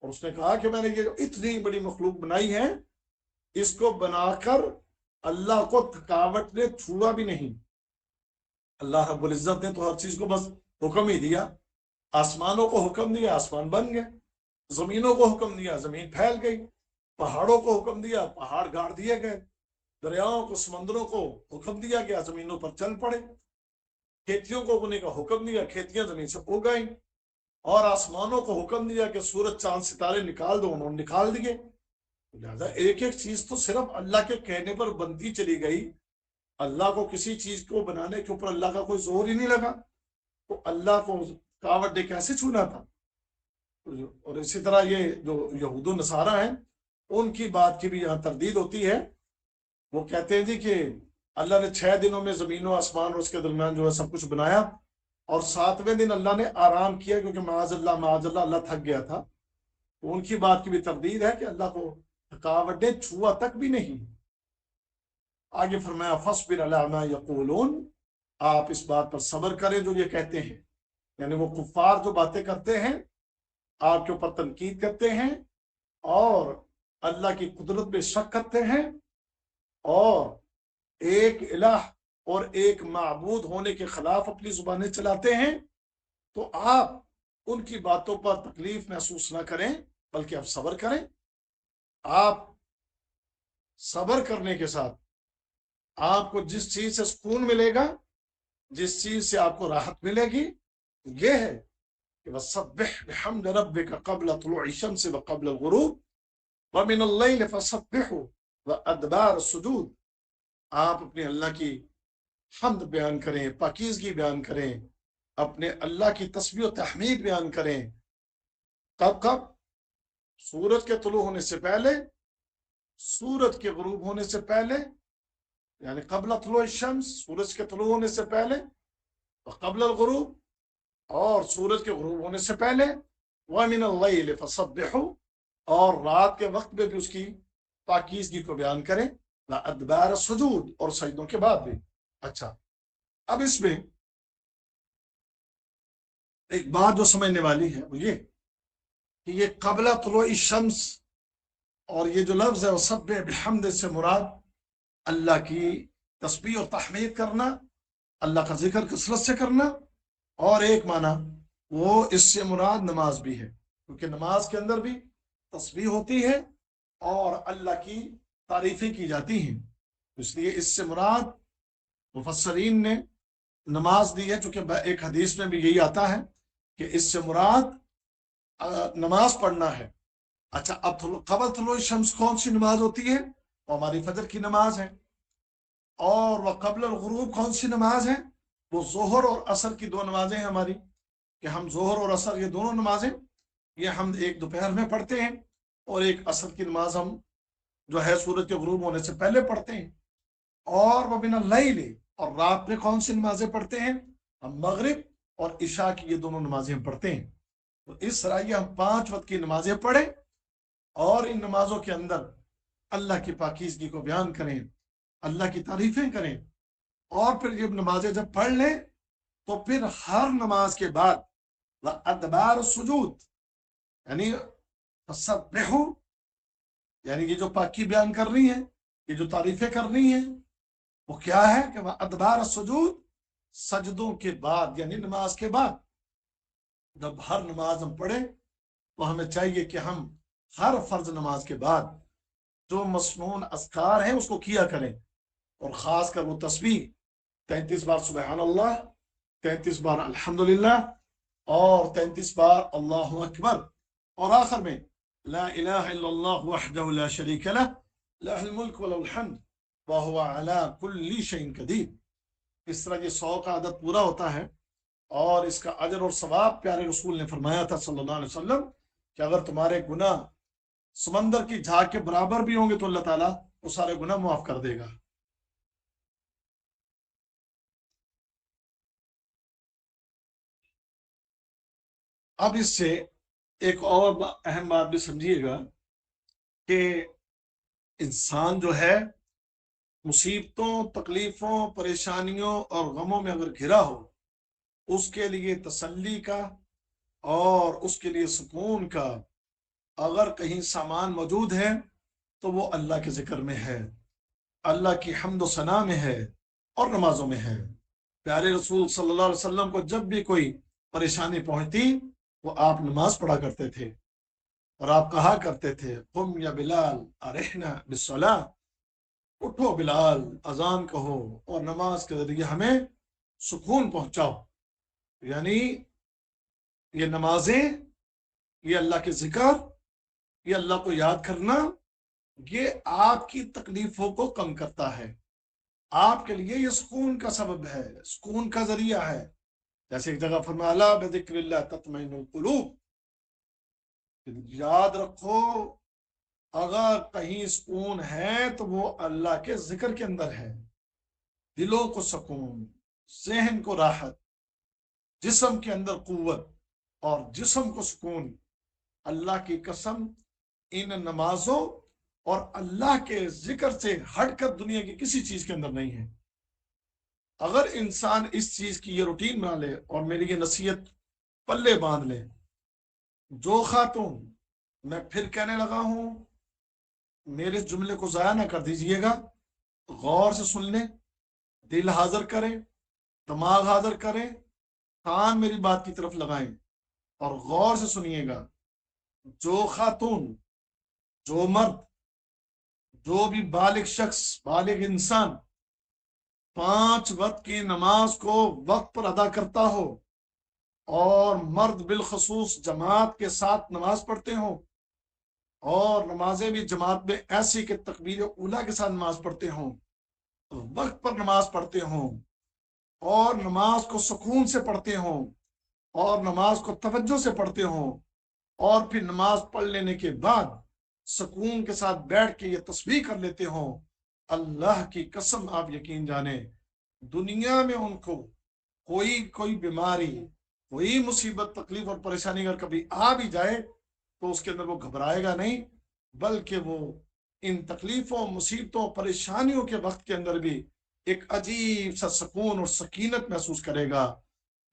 اور اس نے کہا کہ میں نے یہ جو اتنی بڑی مخلوق بنائی ہے، اس کو بنا کر اللہ کو تھکاوٹ نے چھوا بھی نہیں۔ اللہ رب العزت نے تو ہر چیز کو بس حکم ہی دیا، آسمانوں کو حکم دیا، آسمان بن گئے، زمینوں کو حکم دیا، زمین پھیل گئی، پہاڑوں کو حکم دیا، پہاڑ گاڑ دیے گئے، دریاؤں کو، سمندروں کو حکم دیا گیا، زمینوں پر چل پڑے، کھیتیوں کو اگنے کا حکم دیا، کھیتیاں زمین سے اگ گئیں، اور آسمانوں کو حکم دیا کہ سورج چاند ستارے نکال دو، انہوں نے نکال دیے۔ لہٰذا ایک ایک چیز تو صرف اللہ کے کہنے پر بنتی چلی گئی، اللہ کو کسی چیز کو بنانے کے اوپر اللہ کا کوئی زور ہی نہیں لگا، تو اللہ کو کاوٹ دے کیسے چھونا تھا؟ اور اسی طرح یہ جو یہود و نصارہ ہیں، ان کی بات کی بھی یہاں تردید ہوتی ہے۔ وہ کہتے ہیں جی کہ اللہ نے 6 دنوں میں زمین و آسمان اور اس کے درمیان جو ہے سب کچھ بنایا، اور 7ویں دن اللہ نے آرام کیا، کیونکہ معاذ اللہ اللہ تھک گیا تھا۔ تو ان کی بات کی بھی تردید ہے کہ اللہ کو تھکاوٹ نے چھوا تک بھی نہیں۔ آگے فرمایا فاصبر علی ما یقولون، آپ اس بات پر صبر کریں جو یہ کہتے ہیں، یعنی وہ کفار جو باتیں کرتے ہیں، آپ کے اوپر تنقید کرتے ہیں، اور اللہ کی قدرت پہ شک کرتے ہیں، اور ایک الہ اور ایک معبود ہونے کے خلاف اپنی زبانیں چلاتے ہیں، تو آپ ان کی باتوں پر تکلیف محسوس نہ کریں، بلکہ آپ صبر کریں۔ آپ صبر کرنے کے ساتھ آپ کو جس چیز سے سکون ملے گا، جس چیز سے آپ کو راحت ملے گی، یہ ہے کہ وَسَبِّحْ بِحَمْدِ رَبِّكَ قَبْلَ طُلُوعِ الشَّمْسِ وَقَبْلَ الْغُرُوبِ وَمِنَ اللَّيْلِ فَسَبِّحْهُ وَأَدْبَارَ السُّجُودِ، آپ اپنے اللہ کی حمد بیان کریں، پاکیزگی بیان کریں، اپنے اللہ کی تسبیح و تحمید بیان کریں۔ کب؟ سورج کے طلوع ہونے سے پہلے، سورج کے غروب ہونے سے پہلے، یعنی قبل طلوع الشمس، سورج کے طلوع ہونے سے پہلے، قبل الغروب، اور سورج کے غروب ہونے سے پہلے، وَمِنَ اللَّيْلِ فَسَبِّحُوا، اور رات کے وقت میں بھی اس کی پاکیزگی کو بیان کریں، وَأَدْبَارَ السُّجُودِ، اور سجدوں کے بعد بھی۔ اچھا، اب اس میں ایک بات جو سمجھنے والی ہے وہ یہ کہ یہ قبل طلوع الشمس اور یہ جو لفظ ہے وہ سبح بحمد سے مراد اللہ کی تسبیح اور تحمید کرنا، اللہ کا ذکر کثرت سے کرنا، اور ایک معنی وہ اس سے مراد نماز بھی ہے، کیونکہ نماز کے اندر بھی تسبیح ہوتی ہے اور اللہ کی تعریفیں کی جاتی ہیں، اس لیے اس سے مراد مفسرین نے نماز دی ہے، چونکہ ایک حدیث میں بھی یہی آتا ہے کہ اس سے مراد نماز پڑھنا ہے۔ اچھا، اب قبل طلوع الشمس کون سی نماز ہوتی ہے؟ وہ ہماری فجر کی نماز ہے۔ اور وہ قبل الغروب کون سی نماز ہے؟ وہ ظہر اور عصر کی دو نمازیں ہیں ہماری، کہ ہم ظہر اور عصر یہ دونوں نمازیں یہ ہم ایک دوپہر میں پڑھتے ہیں، اور ایک عصر کی نماز ہم جو ہے سورج کے غروب ہونے سے پہلے پڑھتے ہیں۔ اور وہ من اللیل، اور رات میں کون سی نمازیں پڑھتے ہیں؟ ہم مغرب اور عشاء کی یہ دونوں نمازیں ہم پڑھتے ہیں۔ تو اس طرح یہ ہم 5 وقت کی نمازیں پڑھیں اور ان نمازوں کے اندر اللہ کی پاکیزگی کو بیان کریں، اللہ کی تعریفیں کریں، اور پھر یہ نمازیں جب پڑھ لیں تو پھر ہر نماز کے بعد ادبار السجود، یعنی فسبحوا، یعنی یہ جو پاکی بیان کر رہی ہیں، یہ جو تعریفیں کر رہی ہیں، وہ کیا ہے کہ وہ ادبار السجود، سجدوں کے بعد، یعنی نماز کے بعد جب ہر نماز ہم پڑھیں تو ہمیں چاہیے کہ ہم ہر فرض نماز کے بعد جو مسنون اذکار ہیں اس کو کیا کریں، اور خاص کر وہ تسبیح 33 بار سبحان اللہ، 33 بار الحمدللہ، اور 33 بار اللہ اکبر، اور آخر میں لا الہ الا اللہ وحدہ لا شریک لہ لہ الملک ولہ الحمد وہو علی کل شیء قدیر۔ اس طرح یہ 100 کا عدد پورا ہوتا ہے، اور اس کا اجر اور ثواب پیارے رسول نے فرمایا تھا صلی اللہ علیہ وسلم کہ اگر تمہارے گناہ سمندر کی جھاگ کے برابر بھی ہوں گے تو اللہ تعالیٰ وہ سارے گناہ معاف کر دے گا۔ اب اس سے ایک اور اہم بات بھی سمجھیے گا کہ انسان جو ہے مصیبتوں، تکلیفوں، پریشانیوں اور غموں میں اگر گھرا ہو، اس کے لیے تسلی کا اور اس کے لیے سکون کا اگر کہیں سامان موجود ہے تو وہ اللہ کے ذکر میں ہے، اللہ کی حمد و ثنا میں ہے، اور نمازوں میں ہے۔ پیارے رسول صلی اللہ علیہ وسلم کو جب بھی کوئی پریشانی پہنچتی وہ آپ نماز پڑھا کرتے تھے، اور آپ کہا کرتے تھے قم یا بلال ارحنا بالصلاۃ، اٹھو بلال اذان کہو اور نماز کے ذریعے ہمیں سکون پہنچاؤ۔ یعنی یہ نمازیں، یہ اللہ کے ذکر، یہ اللہ کو یاد کرنا، یہ آپ کی تکلیفوں کو کم کرتا ہے، آپ کے لیے یہ سکون کا سبب ہے، سکون کا ذریعہ ہے۔ جیسے ایک جگہ فرمایا الا بذکر اللہ تطمئن القلوب، یاد رکھو اگر کہیں سکون ہے تو وہ اللہ کے ذکر کے اندر ہے۔ دلوں کو سکون، ذہن کو راحت، جسم کے اندر قوت اور جسم کو سکون، اللہ کی قسم ان نمازوں اور اللہ کے ذکر سے ہٹ کر دنیا کی کسی چیز کے اندر نہیں ہے۔ اگر انسان اس چیز کی یہ روٹین بنا لے، اور میری یہ نصیحت پلے باندھ لے، جو خاتون، میں پھر کہنے لگا ہوں، میرے جملے کو ضائع نہ کر دیجئے گا، غور سے سن لیں، دل حاضر کریں، دماغ حاضر کریں، کان میری بات کی طرف لگائیں اور غور سے سنیے گا۔ جو خاتون، جو مرد، جو بھی بالغ شخص، بالغ انسان 5 وقت کی نماز کو وقت پر ادا کرتا ہو، اور مرد بالخصوص جماعت کے ساتھ نماز پڑھتے ہوں، اور نمازیں بھی جماعت میں ایسی کہ تکبیر اولیٰ کے ساتھ نماز پڑھتے ہوں، وقت پر نماز پڑھتے ہوں، اور نماز کو سکون سے پڑھتے ہوں، اور نماز کو توجہ سے پڑھتے ہوں، اور پھر نماز پڑھ لینے کے بعد سکون کے ساتھ بیٹھ کے یہ تسبیح کر لیتے ہوں، اللہ کی قسم آپ یقین جانیں دنیا میں ان کو کوئی بیماری، کوئی مصیبت، تکلیف اور پریشانی اگر کبھی آ بھی جائے تو اس کے اندر وہ گھبرائے گا نہیں، بلکہ وہ ان تکلیفوں، مصیبتوں، پریشانیوں کے وقت کے اندر بھی ایک عجیب سا سکون اور سکینت محسوس کرے گا،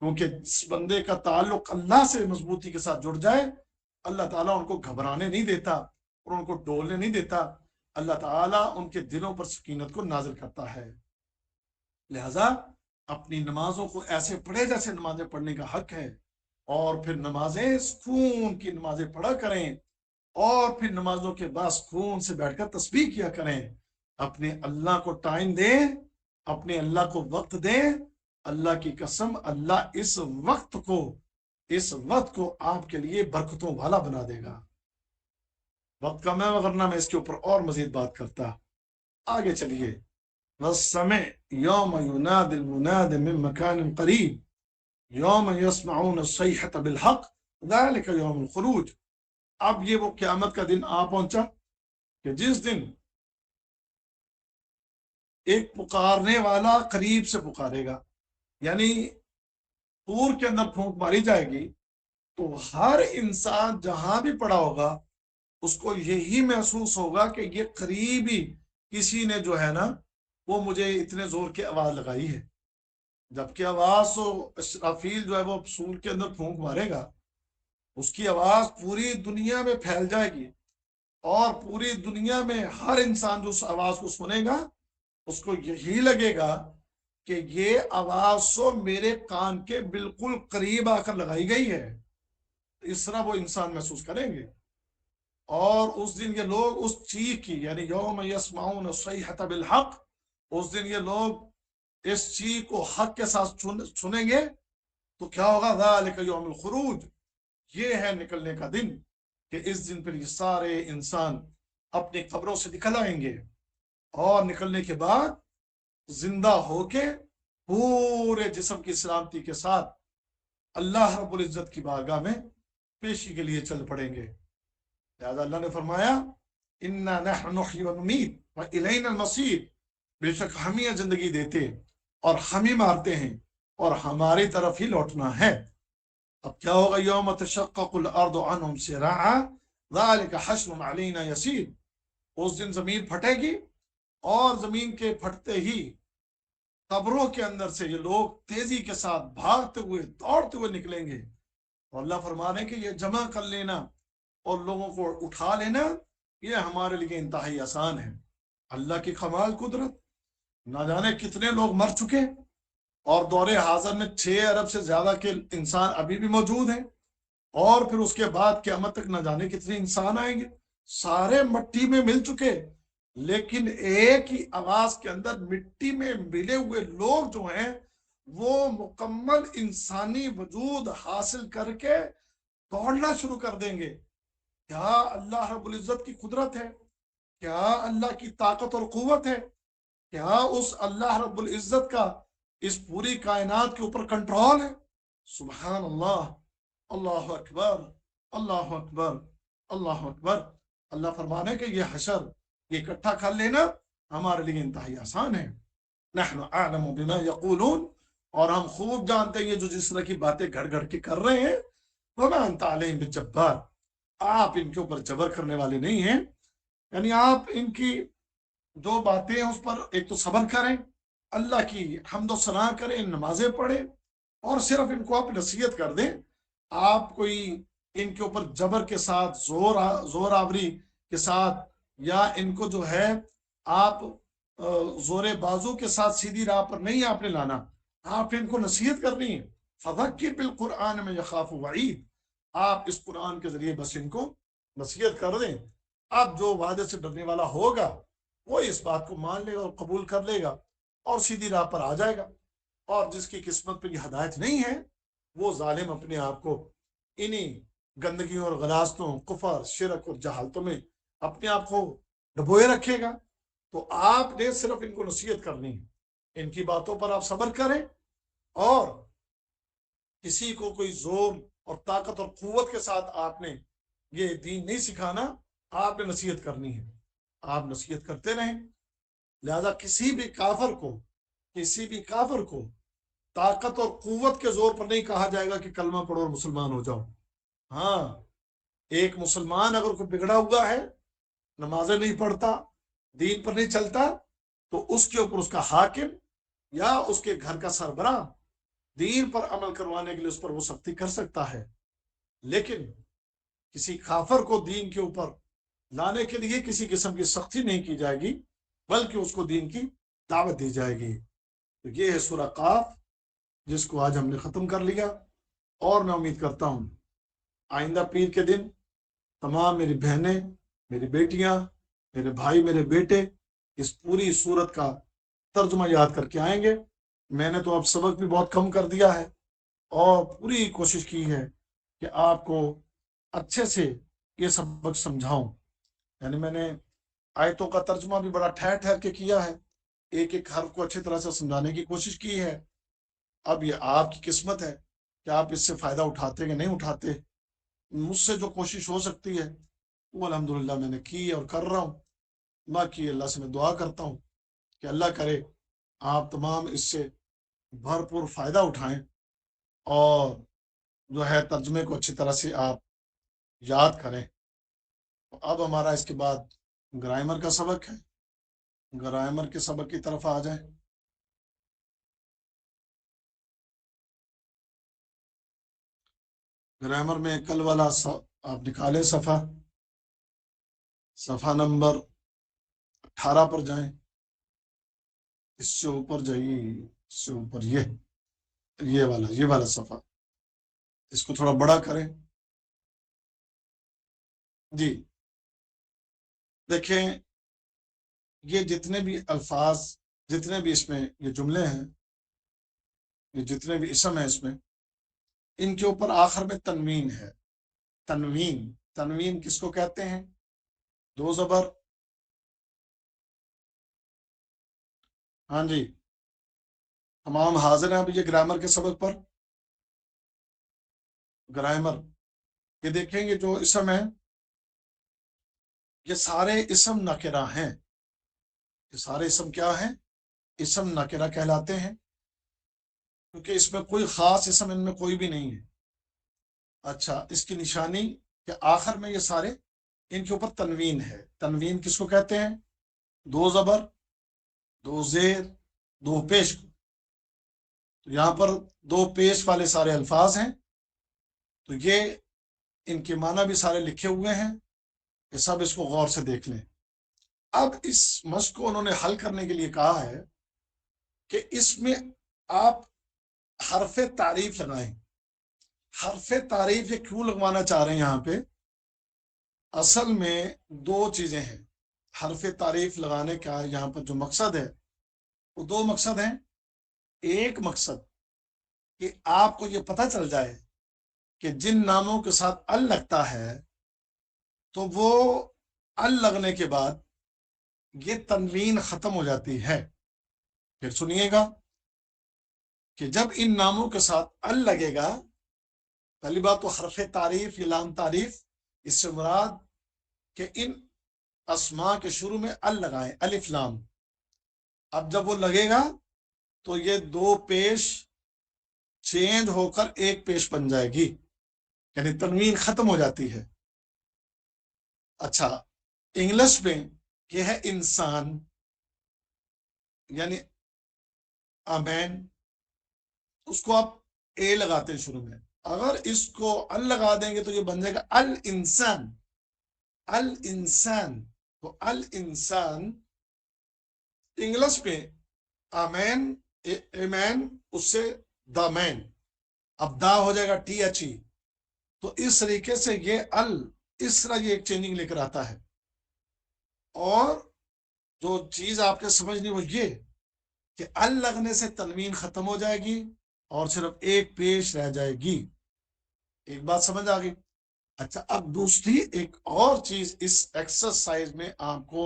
کیونکہ جس بندے کا تعلق اللہ سے مضبوطی کے ساتھ جڑ جائے، اللہ تعالیٰ ان کو گھبرانے نہیں دیتا اور ان کو ڈولنے نہیں دیتا، اللہ تعالیٰ ان کے دلوں پر سکینت کو نازل کرتا ہے۔ لہذا اپنی نمازوں کو ایسے پڑھے جیسے نمازیں پڑھنے کا حق ہے، اور پھر نمازیں سکون کی نمازیں پڑھا کریں، اور پھر نمازوں کے بعد سکون سے بیٹھ کر تسبیح کیا کریں، اپنے اللہ کو ٹائم دیں، اپنے اللہ کو وقت دیں۔ اللہ کی قسم، اللہ اس وقت کو آپ کے لیے برکتوں والا بنا دے گا۔ وقت کا میں ورنہ میں اس کے اوپر اور مزید بات کرتا۔ آگے چلیے، والسمع یوم یناد المناد من مکان قریب یوم یسمعون الصیحۃ بالحق ذلک یوم الخروج۔ اب یہ وہ قیامت کا دن آ پہنچا کہ جس دن ایک پکارنے والا قریب سے پکارے گا، یعنی طور کے اندر پھونک ماری جائے گی تو ہر انسان جہاں بھی پڑا ہوگا اس کو یہی محسوس ہوگا کہ یہ قریبی کسی نے جو ہے نا وہ مجھے اتنے زور کی آواز لگائی ہے، جبکہ آواز تو اسرافیل جو ہے وہ سور کے اندر پھونک مارے گا، اس کی آواز پوری دنیا میں پھیل جائے گی، اور پوری دنیا میں ہر انسان جو اس آواز کو سنے گا اس کو یہی لگے گا کہ یہ آواز تو میرے کان کے بالکل قریب آ کر لگائی گئی ہے۔ اس طرح وہ انسان محسوس کریں گے، اور اس دن یہ لوگ اس چیخ کی، یعنی یوم یسمعون الصیحۃ بالحق، اس دن یہ لوگ اس چیخ کو حق کے ساتھ سنیں گے تو کیا ہوگا؟ ذالک یوم الخروج، یہ ہے نکلنے کا دن، کہ اس دن پر یہ سارے انسان اپنی قبروں سے نکل آئیں گے، اور نکلنے کے بعد زندہ ہو کے پورے جسم کی سلامتی کے ساتھ اللہ رب العزت کی بارگاہ میں پیشی کے لیے چل پڑیں گے۔ لہذا اللہ نے فرمایا انا نحن نحیی و نمیت والینا المصیر، بے شک ہم ہی زندگی دیتے اور ہم ہی مارتے ہیں اور ہماری طرف ہی لوٹنا ہے۔ اب کیا ہوگا؟ یوم تشقق الارض عنہم سراعا ذلک حشر علینا یسیر، اس دن زمین پھٹے گی، اور زمین کے پھٹتے ہی قبروں کے اندر سے یہ لوگ تیزی کے ساتھ بھاگتے ہوئے دوڑتے ہوئے نکلیں گے، اور اللہ فرما رہے ہیں کہ یہ جمع کر لینا اور لوگوں کو اٹھا لینا یہ ہمارے لیے انتہائی آسان ہے۔ اللہ کی کمال قدرت، نہ جانے کتنے لوگ مر چکے، اور دور حاضر میں 6 ارب سے زیادہ کے انسان ابھی بھی موجود ہیں، اور پھر اس کے بعد قیامت تک نہ جانے کتنے انسان آئیں گے، سارے مٹی میں مل چکے، لیکن ایک ہی آواز کے اندر مٹی میں ملے ہوئے لوگ جو ہیں وہ مکمل انسانی وجود حاصل کر کے دوڑنا شروع کر دیں گے۔ کیا اللہ رب العزت کی قدرت ہے؟ کیا اللہ کی طاقت اور قوت ہے؟ کیا اس اللہ رب العزت کا اس پوری کائنات کے اوپر کنٹرول ہے؟ سبحان اللہ، اللہ اکبر، اللہ اکبر، اللہ اکبر۔ اللہ فرمانے کہ یہ حشر، یہ اکٹھا کر لینا ہمارے لیے انتہائی آسان ہے۔ نحن اعلم بما یقولون، اور ہم خوب جانتے ہیں یہ جو جس طرح کی باتیں گھڑ گھڑ کے کر رہے ہیں، وما انت علیہم بجبار، آپ ان کے اوپر جبر کرنے والے نہیں ہیں، یعنی آپ ان کی جو باتیں ہیں اس پر ایک تو صبر کریں، اللہ کی حمد و ثنا کریں، نمازیں پڑھیں، اور صرف ان کو آپ نصیحت کر دیں۔ آپ کوئی ان کے اوپر جبر کے ساتھ زور آوری کے ساتھ، یا ان کو جو ہے آپ زور بازو کے ساتھ سیدھی راہ پر نہیں آپ نے لانا، آپ ان کو نصیحت کرنی ہے۔ فذکر بالقرآن میں یخاف وعید، آپ اس قرآن کے ذریعے بس ان کو نصیحت کر دیں۔ اب جو وعدے سے ڈرنے والا ہوگا وہ اس بات کو مان لے گا اور قبول کر لے گا اور سیدھی راہ پر آ جائے گا، اور جس کی قسمت پہ یہ ہدایت نہیں ہے وہ ظالم اپنے آپ کو انہی گندگیوں اور غلاظتوں، کفر، شرک اور جہالتوں میں اپنے آپ کو ڈبوئے رکھے گا۔ تو آپ نے صرف ان کو نصیحت کرنی ہے، ان کی باتوں پر آپ صبر کریں، اور کسی کو کوئی زور اور طاقت اور قوت کے ساتھ آپ نے یہ دین نہیں سکھانا، آپ نے نصیحت کرنی ہے، آپ نصیحت کرتے رہیں۔ لہذا کسی بھی کافر کو طاقت اور قوت کے زور پر نہیں کہا جائے گا کہ کلمہ پڑھو اور مسلمان ہو جاؤ۔ ہاں، ایک مسلمان اگر کوئی بگڑا ہوا ہے، نمازیں نہیں پڑھتا، دین پر نہیں چلتا، تو اس کے اوپر اس کا حاکم یا اس کے گھر کا سربراہ دین پر عمل کروانے کے لیے اس پر وہ سختی کر سکتا ہے، لیکن کسی کافر کو دین کے اوپر لانے کے لیے کسی قسم کی سختی نہیں کی جائے گی، بلکہ اس کو دین کی دعوت دی جائے گی۔ تو یہ ہے سورہ قاف، جس کو آج ہم نے ختم کر لیا، اور میں امید کرتا ہوں آئندہ پیر کے دن تمام میری بہنیں، میری بیٹیاں، میرے بھائی، میرے بیٹے اس پوری سورت کا ترجمہ یاد کر کے آئیں گے۔ میں نے تو اب سبق بھی بہت کم کر دیا ہے، اور پوری کوشش کی ہے کہ آپ کو اچھے سے یہ سبق سمجھاؤں۔ یعنی میں نے آیتوں کا ترجمہ بھی بڑا ٹھہر ٹھہر کے کیا ہے، ایک ایک حرف کو اچھی طرح سے سمجھانے کی کوشش کی ہے۔ اب یہ آپ کی قسمت ہے کہ آپ اس سے فائدہ اٹھاتے کہ نہیں اٹھاتے۔ مجھ سے جو کوشش ہو سکتی ہے وہ الحمدللہ میں نے کی اور کر رہا ہوں۔ باقی اللہ سے میں دعا کرتا ہوں کہ اللہ کرے آپ تمام اس سے بھرپور فائدہ اٹھائیں، اور جو ہے ترجمے کو اچھی طرح سے آپ یاد کریں۔ اب ہمارا اس کے بعد گرامر کا سبق ہے، گرامر کے سبق کی طرف آ جائیں۔ گرامر میں کل والا آپ نکالیں، صفحہ نمبر 18 پر جائیں، اس سے اوپر جائیے، اس سے اوپر یہ والا صفحہ، اس کو تھوڑا بڑا کریں۔ جی دیکھیں، یہ جتنے بھی الفاظ، جتنے بھی اس میں یہ جملے ہیں، یہ جتنے بھی اسم ہیں اس میں، ان کے اوپر آخر میں تنوین ہے۔ تنوین کس کو کہتے ہیں؟ دو زبر، ہاں جی، تمام حاضر ہیں اب یہ گرامر کے سبق پر؟ گرامر یہ دیکھیں گے جو اسم ہے، یہ سارے اسم نکرہ ہیں۔ یہ سارے اسم کیا ہیں؟ اسم نکرہ کہلاتے ہیں، کیونکہ اس میں کوئی خاص اسم ان میں کوئی بھی نہیں ہے۔ اچھا، اس کی نشانی کہ آخر میں یہ سارے ان کے اوپر تنوین ہے۔ تنوین کس کو کہتے ہیں؟ دو زبر، دو زیر، دو پیش کو۔ تو یہاں پر دو پیش والے سارے الفاظ ہیں، تو یہ ان کے معنی بھی سارے لکھے ہوئے ہیں، کہ سب اس کو غور سے دیکھ لیں۔ اب اس مشق کو انہوں نے حل کرنے کے لیے کہا ہے کہ اس میں آپ حرف تعریف لگائیں۔ حرف تعریف یہ کیوں لگوانا چاہ رہے ہیں یہاں پہ؟ اصل میں دو چیزیں ہیں حرف تعریف لگانے کا یہاں پر جو مقصد ہے، وہ دو مقصد ہیں۔ ایک مقصد کہ آپ کو یہ پتہ چل جائے کہ جن ناموں کے ساتھ ال لگتا ہے تو وہ ال لگنے کے بعد یہ تنوین ختم ہو جاتی ہے۔ پھر سنیے گا کہ جب ان ناموں کے ساتھ ال لگے گا، پہلی بات تو حرف تعریف یا لام تعریف، اس سے مراد کہ ان اسماء کے شروع میں ال لگائیں، الف لام۔ اب جب وہ لگے گا تو یہ دو پیش چینج ہو کر ایک پیش بن جائے گی، یعنی تنوین ختم ہو جاتی ہے۔ اچھا، انگلش میں یہ ہے انسان، یعنی آمین، اس کو آپ اے لگاتے ہیں شروع میں۔ اگر اس کو ال لگا دیں گے تو یہ بن جائے گا الانسان۔ الانسان، تو الانسان انگلش میں آمین، ایمین، اس سے دامین، اب دا ہو جائے گا ٹی ایچ ای۔ تو اس طریقے سے یہ اس طرح یہ ایک چینجنگ لے کر آتا ہے۔ اور جو چیز آپ نے سمجھنی وہ یہ کہ ال لگنے سے تنوین ختم ہو جائے گی اور صرف ایک پیش رہ جائے گی۔ ایک بات سمجھ آ گئی؟ اچھا، اب دوسری ایک اور چیز اس ایکسرسائز میں آپ کو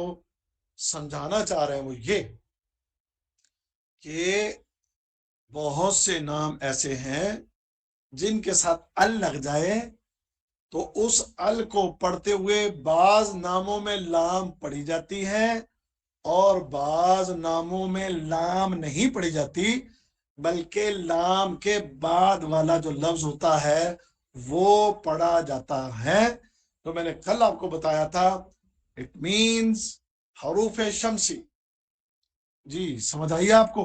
سمجھانا چاہ رہے ہیں، وہ یہ کہ بہت سے نام ایسے ہیں جن کے ساتھ ال لگ جائے تو اس ال کو پڑھتے ہوئے بعض ناموں میں لام پڑھی جاتی ہے اور بعض ناموں میں لام نہیں پڑھی جاتی، بلکہ لام کے بعد والا جو لفظ ہوتا ہے وہ پڑھا جاتا ہے۔ تو میں نے کل آپ کو بتایا تھا اٹ مینز حروف شمسی۔ جی سمجھ آئیے آپ کو؟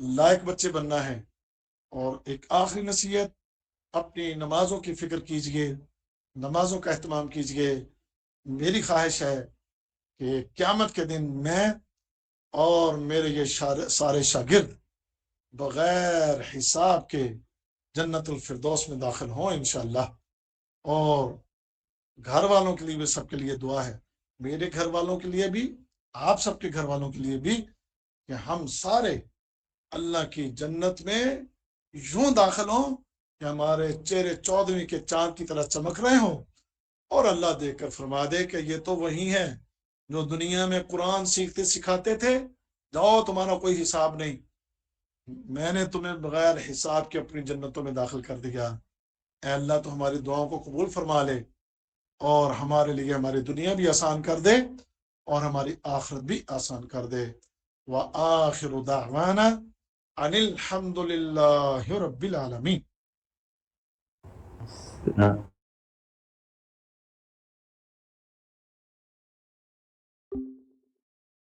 لائق بچے بننا ہے۔ اور ایک آخری نصیحت، اپنی نمازوں کی فکر کیجئے، نمازوں کا اہتمام کیجئے۔ میری خواہش ہے کہ قیامت کے دن میں اور میرے یہ سارے شاگرد بغیر حساب کے جنت الفردوس میں داخل ہوں انشاءاللہ۔ اور گھر والوں کے لیے بھی، سب کے لیے دعا ہے، میرے گھر والوں کے لیے بھی، آپ سب کے گھر والوں کے لیے بھی، کہ ہم سارے اللہ کی جنت میں یوں داخل ہوں کہ ہمارے چہرے 14ویں کے چاند کی طرح چمک رہے ہوں، اور اللہ دیکھ کر فرما دے کہ یہ تو وہی ہیں جو دنیا میں قرآن سیکھتے سکھاتے تھے، جاؤ تمہارا کوئی حساب نہیں، میں نے تمہیں بغیر حساب کے اپنی جنتوں میں داخل کر دیا۔ اے اللہ تو ہماری دعاؤں کو قبول فرما لے، اور ہمارے لیے ہماری دنیا بھی آسان کر دے اور ہماری آخرت بھی آسان کر دے۔ وآخر دعوانا ان الحمد للہ رب العالمین۔